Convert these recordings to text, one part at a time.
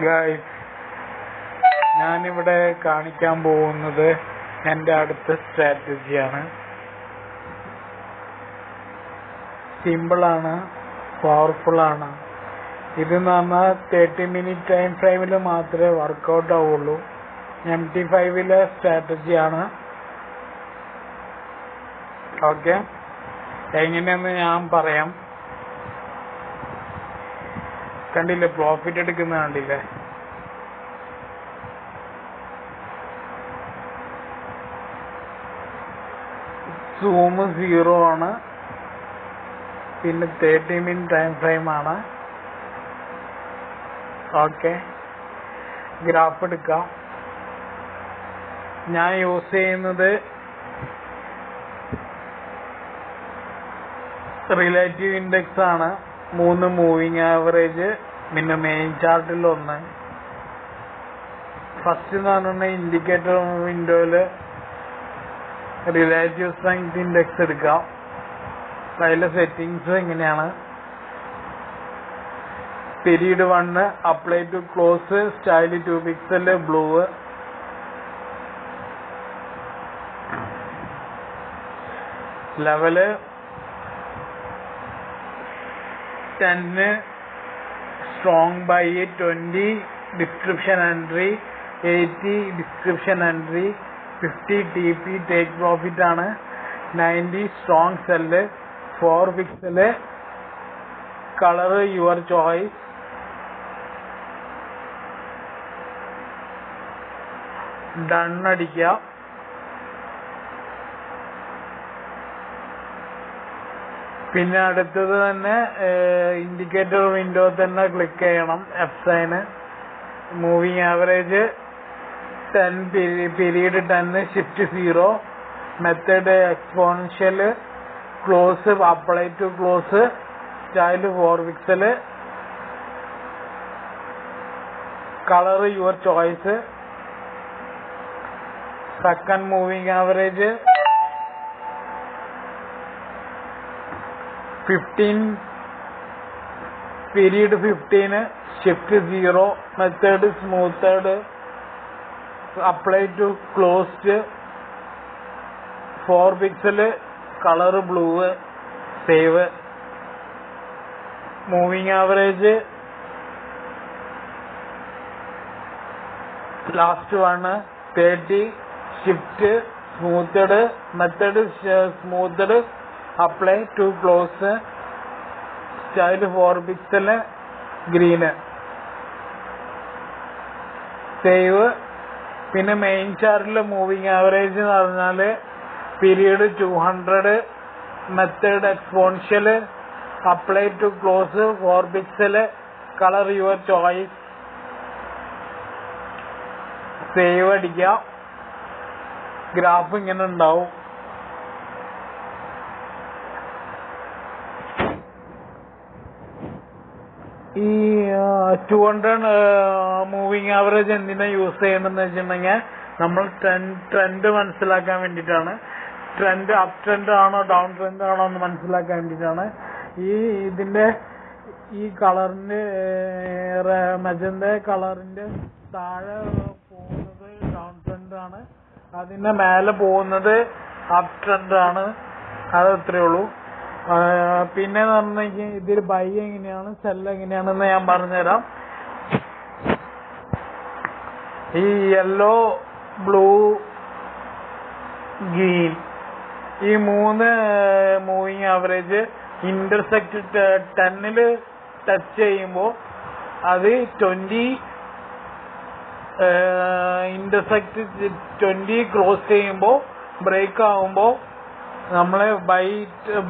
Guys, ഞാനിവിടെ കാണിക്കാൻ പോകുന്നത് എൻ്റെ അടുത്ത സ്ട്രാറ്റജിയാണ്. സിമ്പിളാണ്, പവർഫുള്ളാണ്. ഇതെന്ന് പറഞ്ഞാൽ 30 മിനിറ്റ് ടൈം ഫ്രെയിമിൽ മാത്രമേ വർക്കൗട്ട് ആവുള്ളൂ. MT5 സ്ട്രാറ്റജിയാണ്. ഓക്കെ, എങ്ങനെയെന്ന് ഞാൻ പറയാം. കണ്ടില്ലേ, പ്രോഫിറ്റ് എടുക്കുന്ന കണ്ടില്ലേ? സൂം 0 ആണ്, പിന്നെ 30 മിനിറ്റ് ടൈം ഫ്രെയിം ആണ്. ഓക്കെ, ഗ്രാഫ് എടുക്കാം. ഞാൻ യൂസ് ചെയ്യുന്നത് റിലേറ്റീവ് ഇൻഡെക്സ് ആണ്. 3 മൂവിങ് ആവറേജ്, പിന്നെ മെയിൻ ചാർട്ടിൽ 1. ഫസ്റ്റ് എന്ന് പറഞ്ഞിട്ടുണ്ടെങ്കിൽ ഇൻഡിക്കേറ്റർ വിൻഡോയില് റിലേറ്റീവ് സ്ട്രെങ്ത് ഇൻഡെക്സ് എടുക്കാം. അതിലെ സെറ്റിങ്സ് ഇങ്ങനെയാണ്. Period 1 apply to close, style 2 pixel, blue. Level 10 strong buy, 20 description entry, 80 description entry, 50 TP take profit ആണ്, 90 strong sell, 4 pixel, colour your choice. Done അടിക്കുക. പിന്നെ അടുത്തത് തന്നെ ഇൻഡിക്കേറ്റർ വിൻഡോ തന്നെ ക്ലിക്ക് ചെയ്യണം. F sign, moving average 10, period 10, shift 0, method exponential, close apply to close, style 4 pixel, colour your choice. Second moving average 15, period 15, shift 0, method smoothed, apply to closed, 4 pixel, colour blue, save. Moving average last 1, 30, shift smoothed, method smoothed, apply to close, style 4 pixel, green, save. പിന്നെ main ചാർട്ടിലെ moving average എന്ന് പറഞ്ഞാല് period 200, method exponential, apply to close, 4 pixel, colour your choice. Save അടിക്കുക. Graph ഇങ്ങനെ ഉണ്ടാവും. ഈ 200 moving average എന്തിനാ use ചെയ്യണമെന്ന് വെച്ചിട്ടുണ്ടെങ്കിൽ നമ്മൾ ട്രെൻഡ് മനസ്സിലാക്കാൻ വേണ്ടിയിട്ടാണ്. ട്രെൻഡ് അപ് ട്രെൻഡ് ആണോ ഡൗൺ ട്രെൻഡ് ആണോ എന്ന് മനസ്സിലാക്കാൻ വേണ്ടിയിട്ടാണ്. ഇതിന്റെ ഈ കളറിന്റെ മജന്ത കളറിന്റെ താഴെ പോകുന്നത് ഡൗൺ ട്രെൻഡ് ആണ്, അതിന്റെ മേലെ പോകുന്നത് അപ് ട്രെൻഡ് ആണ്. അത് അത്രേ ഉള്ളൂ. പിന്നെ പറഞ്ഞെങ്കിൽ ഇതിൽ ബൈ എങ്ങനെയാണ്, സെൽ എങ്ങനെയാണെന്ന് ഞാൻ പറഞ്ഞുതരാം. ഈ യെല്ലോ, ബ്ലൂ, ഗ്രീൻ, ഈ 3 മൂവിങ് ആവറേജ് ഇന്റർസെക്ട് 10 ടച്ച് ചെയ്യുമ്പോൾ അത് 20, ഇന്റർസെക്ട് 20 ക്രോസ് ചെയ്യുമ്പോൾ ബ്രേക്ക് ആകുമ്പോൾ നമ്മളെ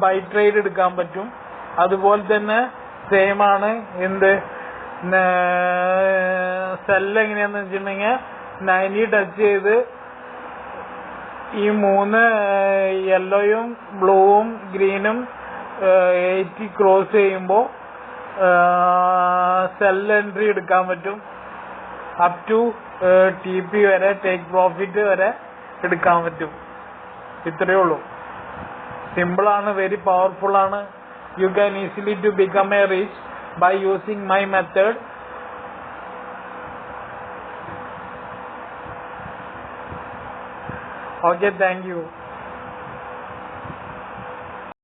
ബൈ ട്രേഡ് എടുക്കാൻ പറ്റും. അതുപോലെ തന്നെ സെയിം ആണ് എന്ത് സെല്ല് എങ്ങനെയാന്ന് വെച്ചിട്ടുണ്ടെങ്കിൽ 90 ടച്ച് ചെയ്ത് ഈ 3 യെല്ലോയും ബ്ലൂവും ഗ്രീനും 80 ക്രോസ് ചെയ്യുമ്പോൾ സെൽ എൻട്രി എടുക്കാൻ പറ്റും. അപ് ടു TP വരെ, ടേക്ക് പ്രോഫിറ്റ് വരെ എടുക്കാൻ പറ്റും. ഇത്രയേ ഉള്ളൂ. സിമ്പിൾ ആണ്, വെരി പവർഫുൾ ആണ്. You can easily to become a rich by using my method. Okay, thank you.